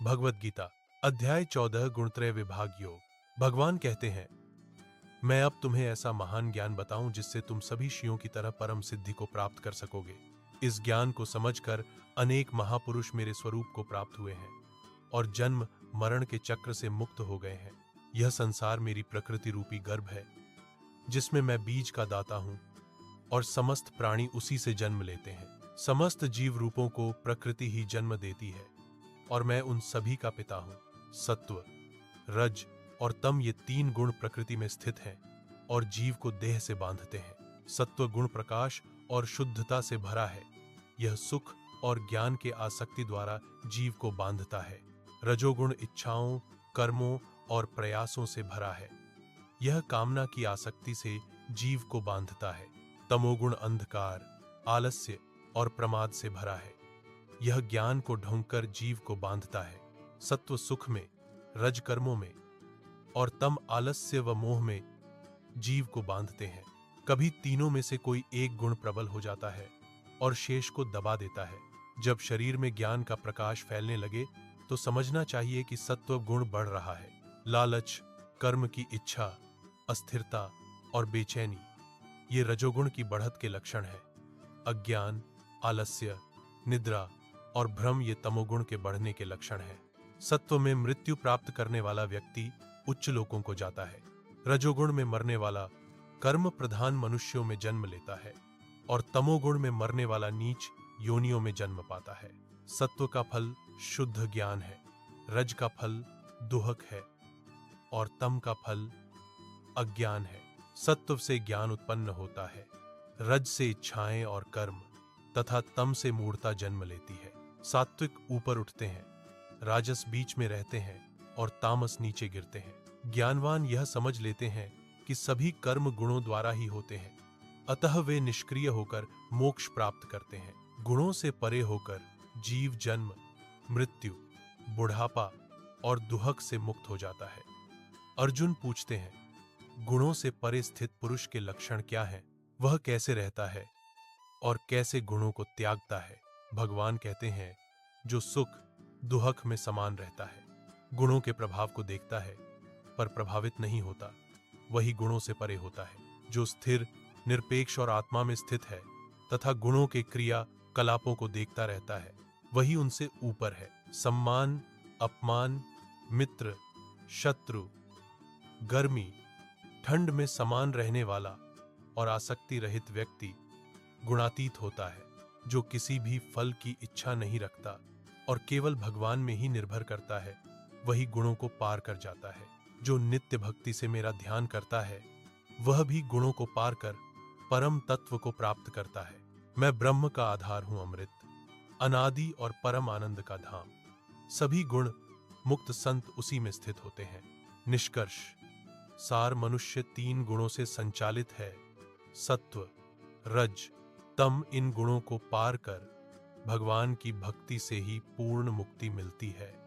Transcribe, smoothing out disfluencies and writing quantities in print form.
भगवद गीता अध्याय 14 गुणत्रय विभाग योग। भगवान कहते हैं, मैं अब तुम्हें ऐसा महान ज्ञान बताऊं जिससे तुम सभी ऋषियों की तरह परम सिद्धि को प्राप्त कर सकोगे। इस ज्ञान को समझकर अनेक महापुरुष मेरे स्वरूप को प्राप्त हुए हैं और जन्म मरण के चक्र से मुक्त हो गए हैं। यह संसार मेरी प्रकृति रूपी गर्भ है जिसमें मैं बीज का दाता हूं और समस्त प्राणी उसी से जन्म लेते हैं। समस्त जीव रूपों को प्रकृति ही जन्म देती है और मैं उन सभी का पिता हूं। सत्व, रज और तम ये तीन गुण प्रकृति में स्थित हैं और जीव को देह से बांधते हैं। सत्व गुण प्रकाश और शुद्धता से भरा है। यह सुख और ज्ञान के आसक्ति द्वारा जीव को बांधता है। रजोगुण इच्छाओं, कर्मों और प्रयासों से भरा है। यह कामना की आसक्ति से जीव को बांधता है। तमोगुण अंधकार, आलस्य और प्रमाद से भरा है। यह ज्ञान को ढोंकर जीव को बांधता है। सत्व सुख में, रज कर्मों में और तम आलस्य व मोह में जीव को बांधते हैं। कभी तीनों में से कोई एक गुण प्रबल हो जाता है और शेष को दबा देता है। जब शरीर में ज्ञान का प्रकाश फैलने लगे तो समझना चाहिए कि सत्व गुण बढ़ रहा है। लालच, कर्म की इच्छा, अस्थिरता और बेचैनी ये रजोगुण की बढ़त के लक्षण है। अज्ञान, आलस्य, निद्रा और भ्रम ये तमोगुण के बढ़ने के लक्षण हैं। सत्व में मृत्यु प्राप्त करने वाला व्यक्ति उच्च लोकों को जाता है। रजोगुण में मरने वाला कर्म प्रधान मनुष्यों में जन्म लेता है और तमोगुण में मरने वाला नीच योनियों में जन्म पाता है। सत्व का फल शुद्ध ज्ञान है, रज का फल दुहक है और तम का फल अज्ञान है। सत्व से ज्ञान उत्पन्न होता है, रज से इच्छाएं और कर्म तथा तम से मूढ़ता जन्म लेती है। सात्विक ऊपर उठते हैं, राजस बीच में रहते हैं और तामस नीचे गिरते हैं। ज्ञानवान यह समझ लेते हैं कि सभी कर्म गुणों द्वारा ही होते हैं, अतः वे निष्क्रिय होकर मोक्ष प्राप्त करते हैं। गुणों से परे होकर जीव जन्म, मृत्यु, बुढ़ापा और दुहक से मुक्त हो जाता है। अर्जुन पूछते हैं, गुणों से परे स्थित पुरुष के लक्षण क्या हैं? वह कैसे रहता है और कैसे गुणों को त्यागता है? भगवान कहते हैं, जो सुख दुहक में समान रहता है, गुणों के प्रभाव को देखता है पर प्रभावित नहीं होता, वही गुणों से परे होता है। जो स्थिर, निरपेक्ष और आत्मा में स्थित है तथा गुणों के क्रिया कलापों को देखता रहता है, वही उनसे ऊपर है। सम्मान, अपमान, मित्र, शत्रु, गर्मी, ठंड में समान रहने वाला और आसक्ति रहित व्यक्ति गुणातीत होता है। जो किसी भी फल की इच्छा नहीं रखता और केवल भगवान में ही निर्भर करता है, वही गुणों को पार कर जाता है। जो नित्य भक्ति से मेरा ध्यान करता है, वह भी गुणों को पार कर परम तत्व को प्राप्त करता है। मैं ब्रह्म का आधार हूं, अमृत, अनादि और परम आनंद का धाम। सभी गुण मुक्त संत उसी में स्थित होते हैं। निष्कर्ष, सार मनुष्य तीन गुणों से संचालित है। सत्व, रज, तम इन गुणों को पार कर भगवान की भक्ति से ही पूर्ण मुक्ति मिलती है।